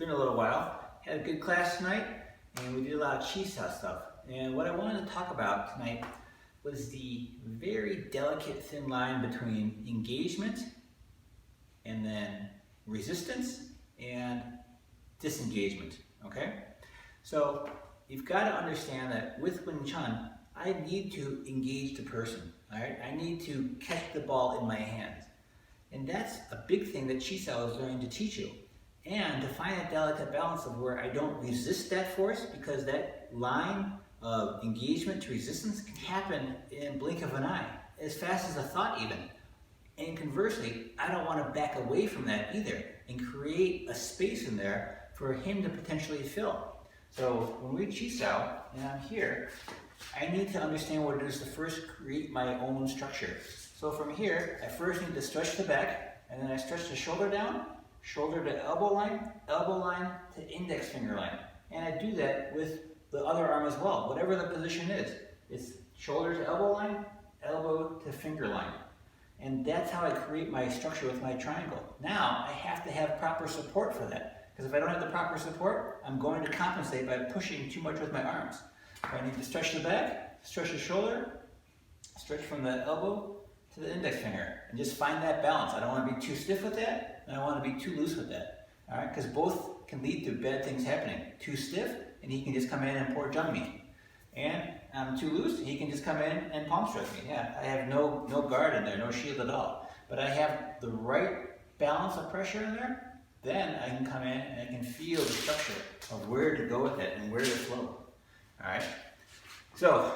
been a little while. Had a good class tonight, and we did a lot of chi sao stuff. And what I wanted to talk about tonight was the very delicate thin line between engagement and then resistance and disengagement, okay? So you've got to understand that with Wing Chun, I need to engage the person, all right? I need to catch the ball in my hands. And that's a big thing that Chi Sao is learning to teach you. And to find a delicate balance of where I don't resist that force, because that line of engagement to resistance can happen in a blink of an eye, as fast as a thought even. And conversely, I don't want to back away from that either and create a space in there for him to potentially fill. So when we Chi Sao and I'm here, I need to understand what it is to first create my own structure. So from here, I first need to stretch the back, and then I stretch the shoulder down, shoulder to elbow line to index finger line. And I do that with the other arm as well, whatever the position is. It's shoulder to elbow line, elbow to finger line. And that's how I create my structure with my triangle. Now, I have to have proper support for that. Because if I don't have the proper support, I'm going to compensate by pushing too much with my arms. I need to stretch the back, stretch the shoulder, stretch from the elbow to the index finger, and just find that balance. I don't want to be too stiff with that, and I want to be too loose with that. All right, because both can lead to bad things happening. Too stiff, and he can just come in and pour jump me. And I'm too loose, he can just come in and palm stretch me. Yeah, I have no guard in there, no shield at all. But I have the right balance of pressure in there, then I can come in and I can feel the structure of where to go with it and where to flow. All right, so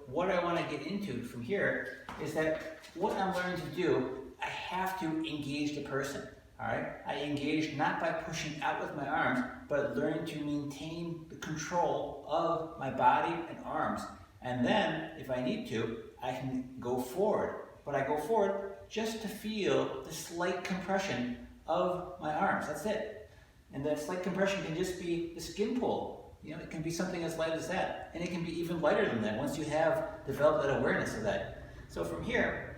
what I want to get into from here is that what I'm learning to do, I have to engage the person. All right, I engage not by pushing out with my arms, but learning to maintain the control of my body and arms. And then, if I need to, I can go forward. But I go forward just to feel the slight compression of my arms. That's it. And that slight compression can just be the skin pull. You know, it can be something as light as that. And it can be even lighter than that once you have developed that awareness of that. So from here,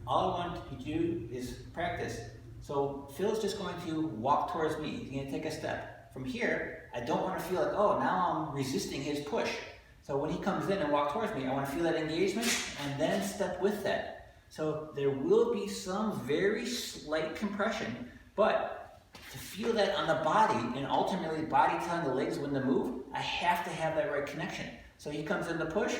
all I want you to do is practice. So Phil's just going to walk towards me. He's going to take a step. From here, I don't want to feel like, oh, now I'm resisting his push. So when he comes in and walks towards me, I want to feel that engagement and then step with that. So there will be some very slight compression, but to feel that on the body and ultimately body telling the legs when to move, I have to have that right connection. So he comes in to push,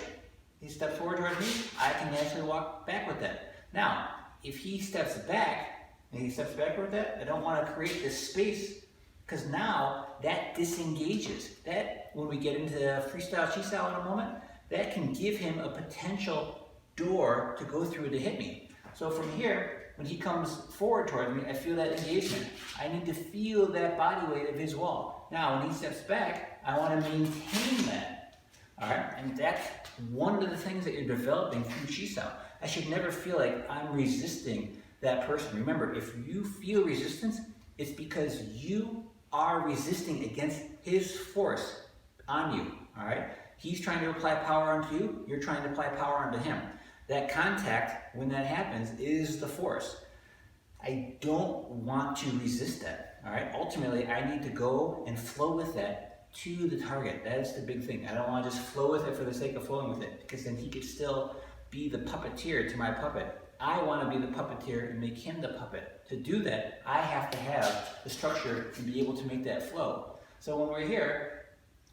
he steps forward towards me, I can naturally walk back with that. Now, if he steps back and he steps back with that, I don't want to create this space, because now that disengages. That, when we get into freestyle Chi Sao in a moment, that can give him a potential door to go through to hit me. So from here, when he comes forward toward me, I feel that engagement. I need to feel that body weight of his wall. Now, when he steps back, I want to maintain that. All right, and that's one of the things that you're developing through Chi Sao. I should never feel like I'm resisting that person. Remember, if you feel resistance, it's because you are resisting against his force on you. All right, he's trying to apply power onto you. You're trying to apply power onto him. That contact, when that happens, is the force. I don't want to resist that, all right? Ultimately, I need to go and flow with that to the target. That's the big thing. I don't want to just flow with it for the sake of flowing with it, because then he could still be the puppeteer to my puppet. I want to be the puppeteer and make him the puppet. To do that, I have to have the structure and be able to make that flow. So when we're here,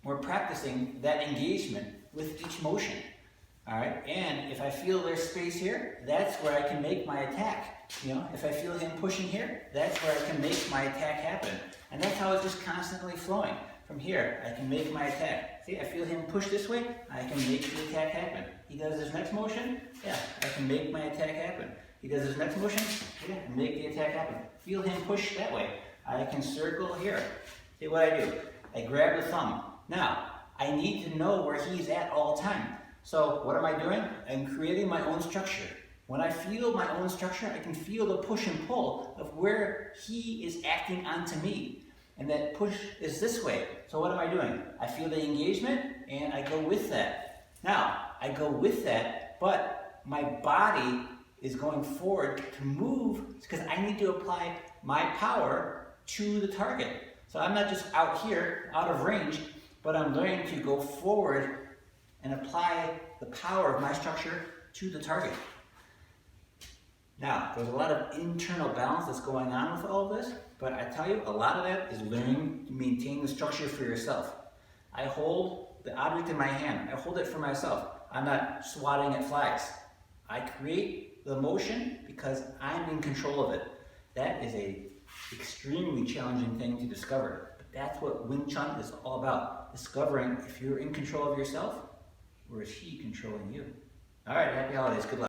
we're practicing that engagement with each motion. All right, and if I feel there's space here, that's where I can make my attack. You know, if I feel him pushing here, that's where I can make my attack happen. And that's how it's just constantly flowing. From here, I can make my attack. See, I feel him push this way, I can make the attack happen. He does his next motion, yeah, I can make my attack happen. He does his next motion, yeah, make the attack happen. Feel him push that way, I can circle here. See what I do? I grab the thumb. Now, I need to know where he's at all the time. So what am I doing? I'm creating my own structure. When I feel my own structure, I can feel the push and pull of where he is acting onto me. And that push is this way. So what am I doing? I feel the engagement and I go with that. Now, I go with that, but my body is going forward to move because I need to apply my power to the target. So I'm not just out here, out of range, but I'm learning to go forward and apply the power of my structure to the target. Now, there's a lot of internal balance that's going on with all of this, but I tell you, a lot of that is learning to maintain the structure for yourself. I hold the object in my hand. I hold it for myself. I'm not swatting at flags. I create the motion because I'm in control of it. that is a extremely challenging thing to discover. But that's what Wing Chun is all about. Discovering if you're in control of yourself, or is he controlling you? All right, happy holidays. Good luck.